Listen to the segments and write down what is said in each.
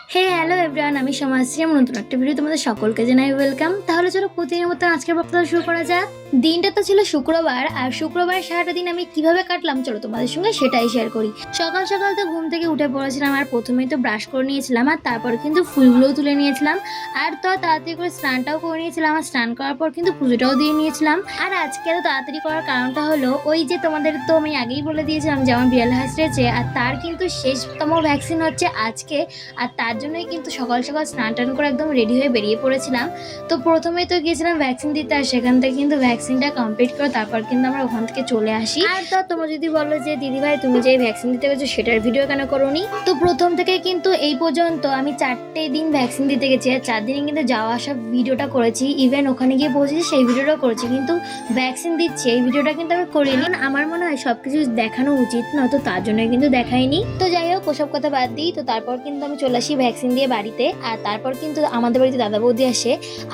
Hello everyone, আমি সমাজশ্রী। আমার নতুন একটা ভিডিও তোমাদের সকলকে জানাই ওয়েলকাম। তাহলে চলো প্রতিদিনের মতো আজকের বক্তব্য শুরু করা যাক। দিনটা তো ছিল শুক্রবার, আর শুক্রবার সারাটা দিন আমি কিভাবে কাটলাম চলো তোমাদের সঙ্গে সেটাই শেয়ার করি। সকাল সকাল তো ঘুম থেকে উঠে পড়েছিলাম, আর প্রথমেই তো ব্রাশ করে নিয়েছিলাম, আর তারপর কিন্তু ফুলগুলোও তুলে নিয়েছিলাম, আর তো তাড়াতাড়ি করে স্নানটাও করে নিয়েছিলাম। আর স্নান করার পর কিন্তু পুজোটাও দিয়ে নিয়েছিলাম। আর আজকে এত তাড়াতাড়ি করার কারণটা হলো ওই যে তোমাদের তো আমি আগেই বলে দিয়েছিলাম যে আমার বিড়াল হাসড়েছে, আর তার কিন্তু শেষতম ভ্যাকসিন হচ্ছে আজকে। আর তার জন্যই কিন্তু সকাল সকাল স্নান টান করে একদম রেডি হয়ে বেরিয়ে পড়েছিলাম। তো প্রথমেই তো গিয়েছিলাম ভ্যাকসিন দিতে, আর সেখান থেকে কিন্তু ভ্যাকসিনটা কমপ্লিট করে তারপর কিন্তু আমরা ওখান থেকে চলে আসি। আর তো তোমরা যদি বলো যে দিদিভাই তুমি যে ভ্যাকসিন দিতে গেছো সেটার ভিডিও কেন করোনি, তো প্রথম থেকে কিন্তু এই পর্যন্ত আমি 4টে দিন ভ্যাকসিন দিতে গেছি, আর 4 দিনে কিন্তু যাওয়া আসা ভিডিওটা করেছি, ইভেন ওখানে গিয়ে পৌঁছেছি সেই ভিডিওটাও করেছি, কিন্তু ভ্যাকসিন দিচ্ছি এই ভিডিওটা কিন্তু আমি করিনি। আমার মনে হয় সবকিছু দেখানো উচিত না, তো তার জন্য কিন্তু দেখাইনি। তো যাই হোক ওসব কথা বাদ দিই। তো তারপর কিন্তু আমি চলে আসি ভ্যাকসিন দিয়ে বাড়িতে, আর তারপর কিন্তু আমাদের বাড়িতে দাদা বৌদি আসে,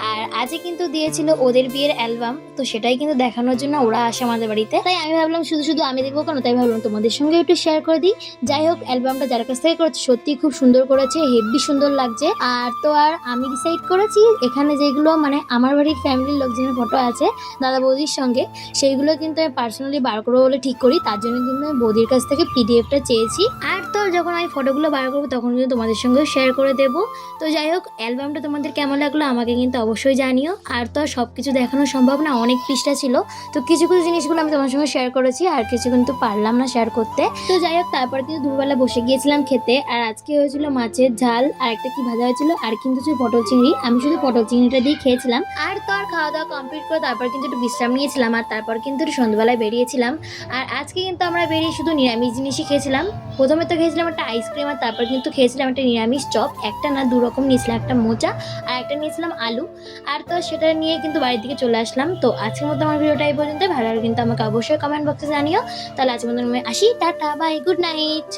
আর আজকে কিন্তু দিয়েছিল ওদের বিয়ের অ্যালবাম, তো সেটাই কিন্তু দেখানোর জন্য ওরা আসে আমাদের বাড়িতে। তাই আমি ভাবলাম শুধু শুধু আমি দেখবো কেন, তাই ভাবলাম তোমাদের সঙ্গে একটু শেয়ার করে দিই। যাই হোক অ্যালবামটা যার কাছ থেকে করেছে সত্যি খুব সুন্দর করেছে, হেভি সুন্দর লাগছে। আর তো আর আমি ডিসাইড করেছি এখানে যেগুলো মানে আমার বাড়ির ফ্যামিলির লোকজনের ফটো আছে দাদা বৌদির সঙ্গে, সেইগুলো কিন্তু আমি পার্সোনালি বার করবো বলে ঠিক করি। তার জন্য কিন্তু আমি বৌদির কাছ থেকে পিডিএফটা চেয়েছি, আর তো যখন আমি ফটোগুলো বার করবো তখন কিন্তু তোমাদের সঙ্গে শেয়ার করে দেবো। তো যাই হোক অ্যালবামটা তোমাদের কেমন লাগলো আমাকে কিন্তু অবশ্যই জানিও। আর তো সব কিছু দেখানো সম্ভব না, অনেক পৃষ্ঠা ছিল, তো কিছু কিছু জিনিসগুলো আমি তোমার সঙ্গে শেয়ার করেছি, আর কিছু কিন্তু পারলাম না শেয়ার করতে। তো যাই হোক তারপর কিন্তু দুপুরবেলা বসে গিয়েছিলাম খেতে, আর আজকে হয়েছিল মাছের ঝাল, আর একটা কি ভাজা হয়েছিল, আর কিন্তু ছিল পটল চিংড়ি। আমি শুধু পটল চিংড়িটা দিয়ে খেয়েছিলাম। আর তো আর খাওয়া দাওয়া কমপ্লিট করে তারপর কিন্তু একটু বিশ্রাম নিয়েছিলাম, আর তারপর কিন্তু একটু সন্ধ্যাবেলায় বেরিয়েছিলাম। আর আজকে কিন্তু আমরা বেরিয়ে শুধু নিরামিষ জিনিসই খেয়েছিলাম। প্রথমে তো খেয়েছিলাম একটা আইসক্রিম, আর তারপর কিন্তু খেয়েছিলাম একটা নিরামিষ চপ, একটা না দু রকম নিয়েছিলাম, একটা মোচা আর একটা নিয়েছিলাম আলু। আর তো সেটা নিয়ে কিন্তু বাড়ির দিকে চলে আসলাম। তো আজকের মতো আমার ভিডিওটা এই পর্যন্ত। ভালো লাগলে কিন্তু আমাকে অবশ্যই কমেন্ট বক্সে জানিও। তাহলে আজকের মতো আমি আসি, টাটা বাই, গুড নাইট।